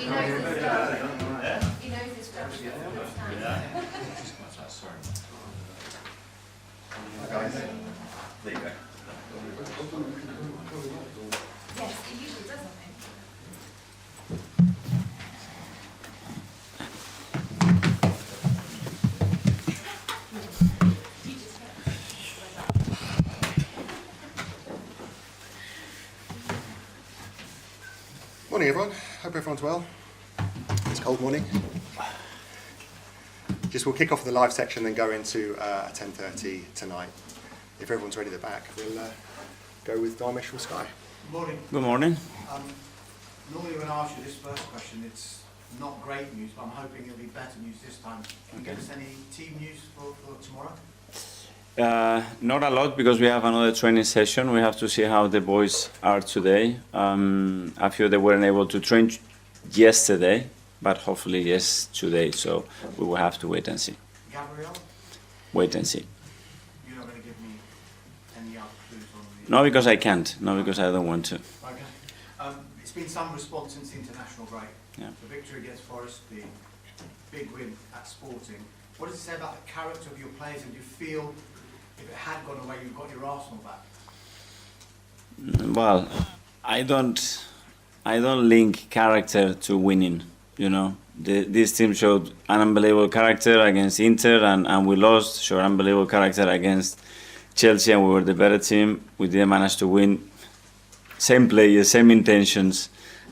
knows his stuff. He knows his stuff. There you go. Yes, it usually does, I think. Morning everyone, hope everyone's well. It's a cold morning. Just we'll kick off the live section then go into 10:30 tonight. If everyone's ready at the back, we'll go with Dharmesh from Sky. Morning. Good morning. Normally when I ask you this first question, it's not great news, but I'm hoping it'll be better news this time. Can you give us any team news for tomorrow? Not a lot because we have another training session. We have to see how the boys are today. I feel they weren't able to train yesterday, but hopefully yes today. So we will have to wait and see. Gabriel? Wait and see. You're not going to give me any other clues on the... No, because I can't. No, because I don't want to. Okay. It's been some response since the international break. Yeah. The victory against Forest, the big win at Sporting. What does it say about the character of your players, and do you feel if it had gone away, you've got your Arsenal back? Well, I don't link character to winning. You know, this team showed an unbelievable character against Inter, and we lost. Showed unbelievable character against Chelsea, and we were the better team. We didn't manage to win. Same players, same intentions,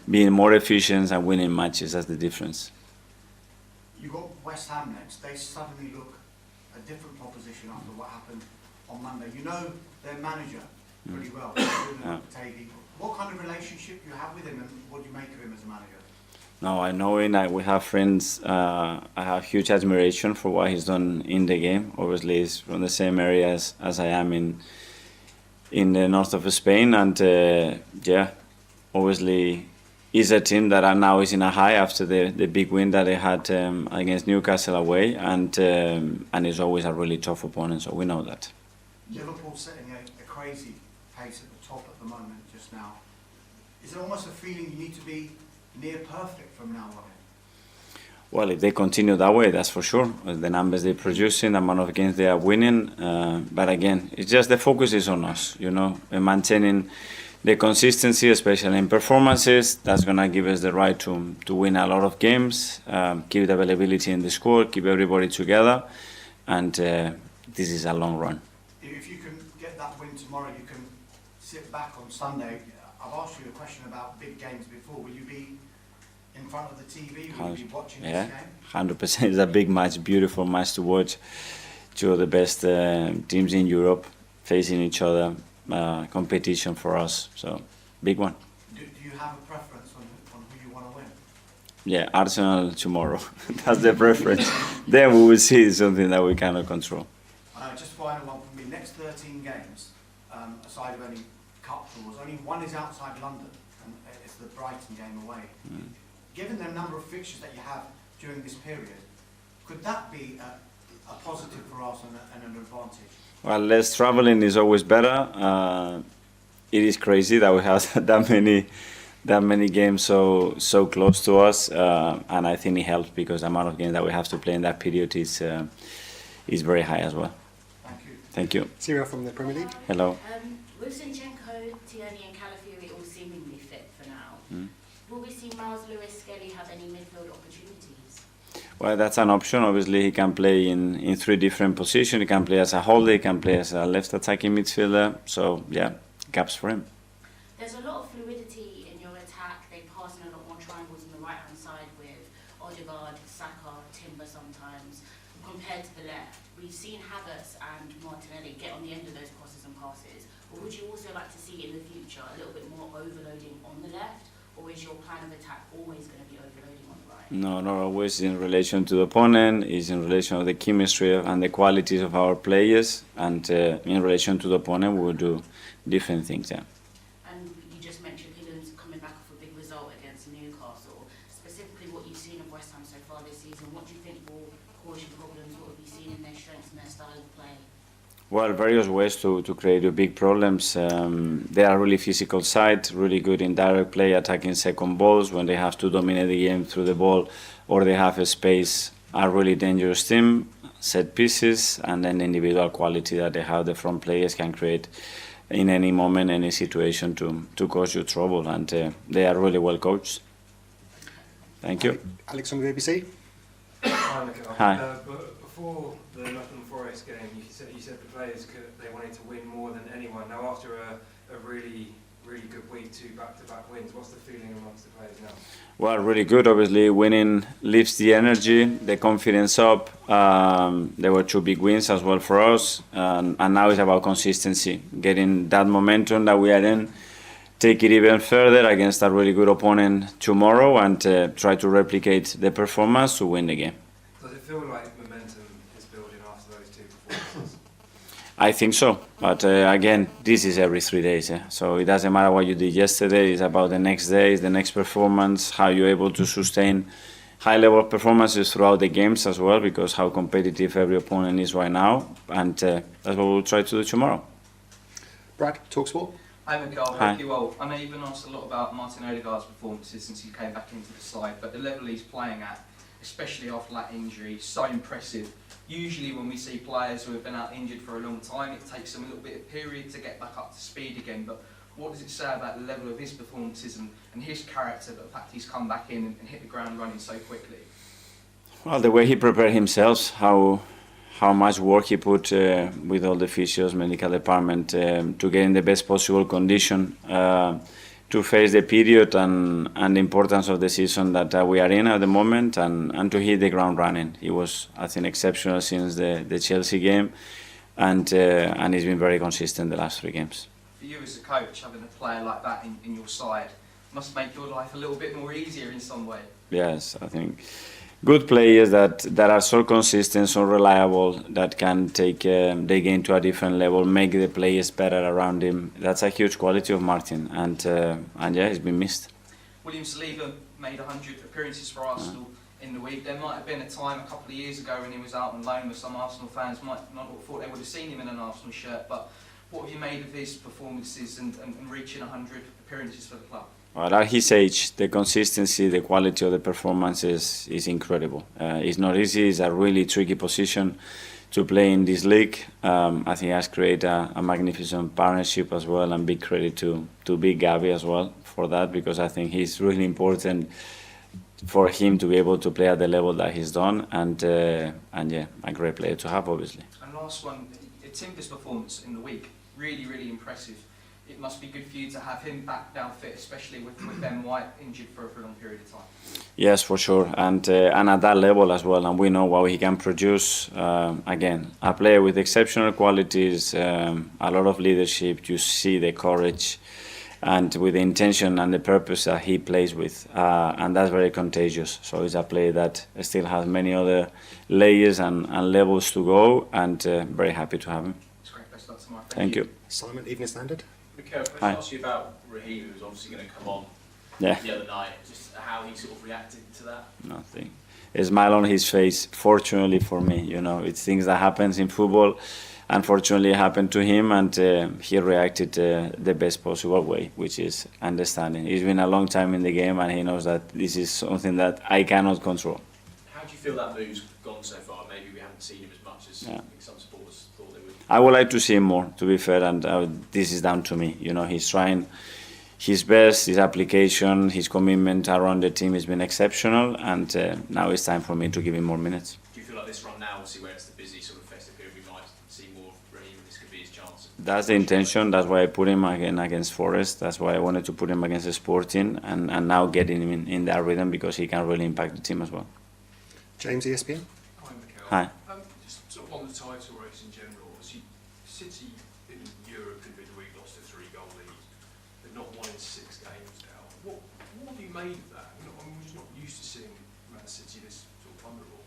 being more efficient and winning matches. That's the difference. You got West Ham next. They suddenly look a different proposition after what happened on Monday. You know their manager pretty well. What kind of relationship do you have with him, and what do you make of him as a manager? No, I know him. We have friends. I have huge admiration for what he's done in the game. Obviously, he's from the same area as I am in the north of Spain, and yeah, obviously, is a team that now is in a high after the big win that they had against Newcastle away, and it's always a really tough opponent. So we know that. Liverpool setting a crazy pace at the top at the moment just now. Is it almost a feeling you need to be near perfect from now on? Well, if they continue that way, that's for sure. The numbers they're producing, the amount of games they are winning. But again, it's just the focus is on us, you know, and maintaining the consistency, especially in performances. That's going to give us the right to win a lot of games, keep the availability in the squad, keep everybody together. And this is a long run. If you can get that win tomorrow, you can sit back on Sunday. I've asked you a question about big games before. Will you be in front of the TV? Will you be watching this game? 100%. It's a big match, beautiful match to watch. Two of the best teams in Europe facing each other. Competition for us, so big one. Do you have a preference on who you want to win? Yeah, Arsenal tomorrow. That's the preference. Then we will see something that we cannot control. Just final one from me. Next 13 games, aside of any cup draws, only one is outside London, and it's the Brighton game away. Given the number of fixtures that you have during this period, could that be a positive for Arsenal and an advantage? Well, less traveling is always better. It is crazy that we have that many games so close to us, and I think it helps because the amount of games that we have to play in that period is very high as well. Thank you. Thank you. Cyril from the Premier League. Hello. With Zinchenko, Tierney and Calafiori all seemingly fit for now, will we see Miles Lewis Skelly have any midfield opportunities? Well, that's an option. Obviously, he can play in three different positions. He can play as a holder, he can play as a left attacking midfielder. So, yeah, gaps for him. There's a lot of fluidity in your attack. They pass in a lot more triangles on the right-hand side with Odegaard, Saka, Timber sometimes, compared to the left. We've seen Havertz and Martinelli get on the end of those crosses and passes. But would you also like to see in the future a little bit more overloading on the left? Or is your plan of attack always going to be overloading on the right? No, not always in relation to the opponent. It's in relation to the chemistry and the qualities of our players. And in relation to the opponent, we will do different things, yeah. And you just mentioned Hillen's coming back off a big result against Newcastle. Specifically what you've seen of West Ham so far this season, what do you think will cause you problems? What have you seen in their strengths and their style of play? Well, various ways to create big problems. They are really physical side, really good in direct play, attacking second balls when they have to dominate the game through the ball, or they have a space. Are really dangerous team, set pieces, and then individual quality that they have. The front players can create in any moment, any situation to cause you trouble, and they are really well coached. Thank you. Alex from the BBC. Hi, Mikel. Hi. But before the Nottingham Forest game, you said the players they wanted to win more than anyone. Now, after a really good week, 2 back-to-back wins, what's the feeling amongst the players now? Well, really good. Obviously, winning lifts the energy, the confidence up. There were 2 big wins as well for us, and now it's about consistency, getting that momentum that we are in, take it even further against a really good opponent tomorrow, and try to replicate the performance to win the game. Does it feel like momentum is building after those 2 performances? I think so, but again, this is every 3 days, so it doesn't matter what you did yesterday. It's about the next day, the next performance, how you're able to sustain high-level performances throughout the games as well, because how competitive every opponent is right now, and that's what we'll try to do tomorrow. Brad, TalkSport. Hi Mikel, Hi. hope you're well. I know you've been asked a lot about Martin Odegaard's performances since he came back into the side, but the level he's playing at, especially after that injury, is so impressive. Usually when we see players who have been out injured for a long time, it takes them a little bit of period to get back up to speed again, but what does it say about the level of his performances and his character, but the fact he's come back in and hit the ground running so quickly? Well, the way he prepared himself, how much work he put with all the physios, medical department, to get in the best possible condition to face the period and the importance of the season that we are in at the moment, and to hit the ground running. He was, I think, exceptional since the Chelsea game, and he's been very consistent the last 3 games. For you as a coach, having a player like that in your side must make your life a little bit more easier in some way. Yes, I think good players that are so consistent, so reliable, that can take the game to a different level, make the players better around him. That's a huge quality of Martin, and yeah, he's been missed. William Saliba made 100 appearances for Arsenal in the week. There might have been a time a couple of years ago when he was out on loan where some Arsenal fans might not have thought they would have seen him in an Arsenal shirt, but what have you made of his performances and reaching 100 appearances for the club? Well, at his age, the consistency, the quality of the performances is incredible. It's not easy. It's a really tricky position to play in this league. I think he has created a magnificent partnership as well, and big credit to Big Gavi as well for that, because I think he's really important for him to be able to play at the level that he's done, and yeah, a great player to have, obviously. And last one, Timber's performance in the week, really impressive. It must be good for you to have him back down fit, especially with Ben White injured for a long period of time. Yes, for sure, and at that level as well, and we know what he can produce. Again, a player with exceptional qualities, a lot of leadership. You see the courage, and with the intention and the purpose that he plays with, and that's very contagious. So he's a player that still has many other layers and levels to go, and very happy to have him. It's great. Best luck tomorrow. Thank you. Simon, Evening Standard. Mikel, can Hi. I ask you about Raheem, who was obviously going to come on Yeah. the other night, just how he sort of reacted to that? Nothing. A smile on his face. Fortunately for me, it's things that happens in football. Unfortunately, it happened to him, and he reacted the best possible way, which is understanding. He's been a long time in the game, and he knows that this is something that I cannot control. How do you feel that move's gone so far? Maybe we haven't seen him as much as I think some supporters thought they would. I would like to see him more, to be fair, and this is down to me. He's trying his best, his application, his commitment around the team has been exceptional, and now it's time for me to give him more minutes. Do you feel like this run now, obviously where it's the busy sort of festive period, we might see more of Raheem, and this could be his chance? That's the intention. That's why I put him again against Forest. That's why I wanted to put him against the Sporting, and now getting him in that rhythm, because he can really impact the team as well. James, ESPN. Hi, Mikel. Hi. Just sort of on the title race in general, obviously City in Europe could be the week lost a 3-goal lead. They've not won in 6 games now. What have you made of that? I'm just not used to seeing Man City this sort of vulnerable.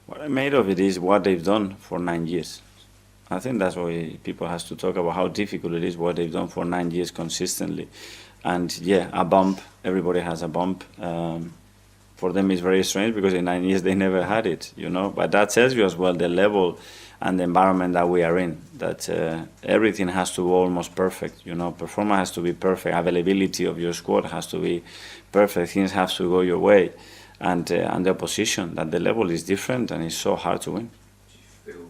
What I made of it is what they've done for 9 years. I think that's why people has to talk about how difficult it is, what they've done for 9 years consistently. And yeah, a bump. Everybody has a bump. For them, it's very strange because in 9 years they never had it, you know. But that tells you as well the level and the environment that we are in. That everything has to be almost perfect, you know. Performance has to be perfect. Availability of your squad has to be perfect. Things have to go your way, and the opposition. That the level is different and it's so hard to win. Do you feel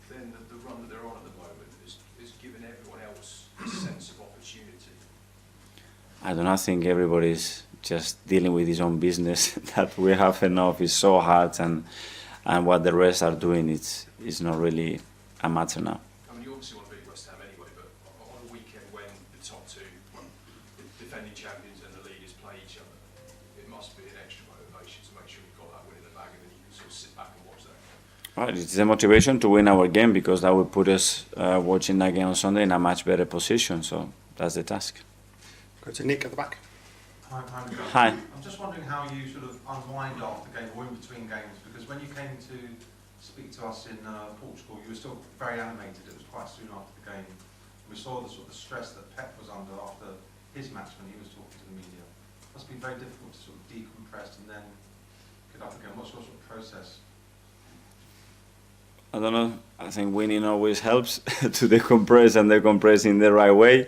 then that the run that they're on at the moment is giving everyone else a sense of opportunity? I do not think everybody's just dealing with his own business. That we have enough is so hard, and what the rest are doing is not really a matter now. I mean, you obviously want to beat West Ham anyway, but on a weekend when the top two, the defending champions and the leaders play each other, it must be an extra motivation to make sure you've got that win in the bag, and then you can sort of sit back and watch that. Right, it's a motivation to win our game, because that will put us watching that game on Sunday in a much better position. So that's the task. Go to Nick at the back. Hi. I'm just wondering how you sort of unwind after game or in between games, because when you came to speak to us in Portugal, you were still very animated. It was quite soon after the game. We saw the sort of stress that Pep was under after his match when he was talking to the media. It must be very difficult to sort of decompress and then get up again. What's your sort of process? I don't know. I think winning always helps to decompress and decompress in the right way.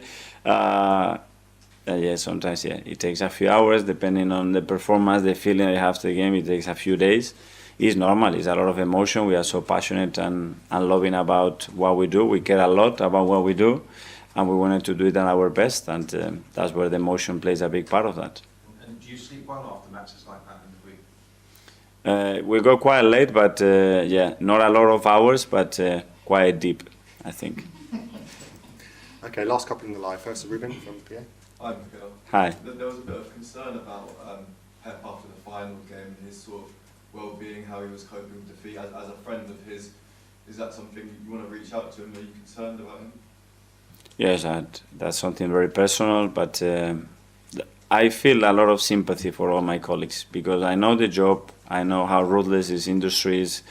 Yeah, sometimes it takes a few hours depending on the performance, the feeling I have after the game. It takes a few days. It's normal. It's a lot of emotion. We are so passionate and loving about what we do. We care a lot about what we do, and we wanted to do it at our best, and that's where the emotion plays a big part of that. And do you sleep well after matches like that in the week? We go quite late, but yeah, not a lot of hours, but quite deep, I think. Okay, last couple in the live. First, Ruben from PA. Hi, Mikel. Hi. There was a bit of concern about Pep after the final game and his sort of well-being, how he was coping with defeat. As a friend of his, is that something you want to reach out to him? Are you concerned about him? Yes, that's something very personal, but I feel a lot of sympathy for all my colleagues, because I know the job, I know how ruthless this industry is,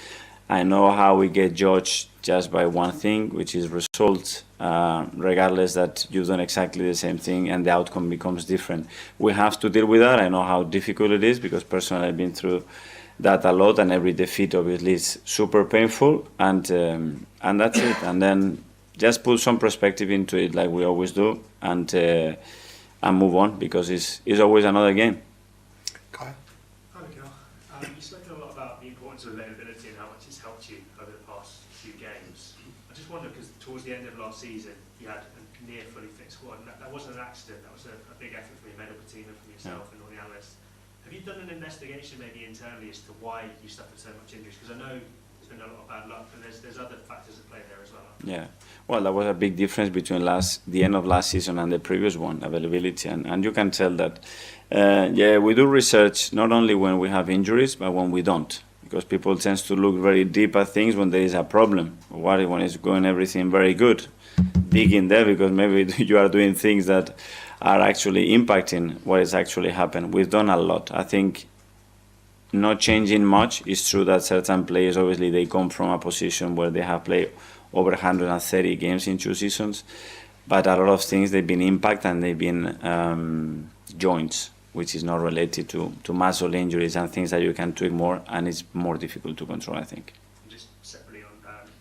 I know how we get judged just by one thing, which is results, regardless that you've done exactly the same thing and the outcome becomes different. We have to deal with that. I know how difficult it is, because personally I've been through that a lot, and every defeat obviously is super painful, and that's it. And then just put some perspective into it, like we always do, and move on, because it's always another game. Kyle? Hi, Mikel. You spoke a lot about the importance of availability and how much it's helped you over the past few games. I just wonder, because towards the end of last season, you had a near fully fit squad, and that wasn't an accident. That was a big effort from your medical team and from yourself and all the analysts. Have you done an investigation maybe internally as to why you suffered so much injuries? Because I know there's been a lot of bad luck, and there's other factors at play there as well. Yeah, well, that was a big difference between the end of last season and the previous one, availability, and you can tell that. Yeah, we do research not only when we have injuries, but when we don't, because people tend to look very deep at things when there is a problem. What when it's going everything very good? Dig in there, because maybe you are doing things that are actually impacting what is actually happened. We've done a lot. I think not changing much. It's true that certain players, obviously, they come from a position where they have played over 130 games in 2 seasons, but a lot of things, they've been impact, and they've been joints, which is not related to muscle injuries and things that you can tweak more, and it's more difficult to control, I think. Just separately on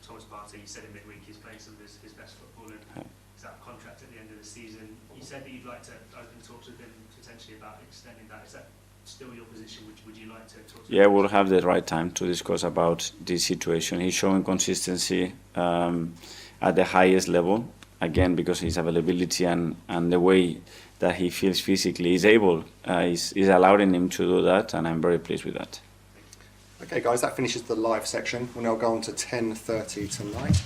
Thomas Partey, you said in midweek he's playing some of his best football, and he's out of contract at the end of the season. You said that you'd like to open talks with him potentially about extending that. Is that still your position? Would you like to talk to him? Yeah, we'll have the right time to discuss about this situation. He's showing consistency at the highest level, again, because his availability and the way that he feels physically is able, is allowing him to do that, and I'm very pleased with that. Okay, guys, that finishes the live section. We'll now go on to 10:30 tonight.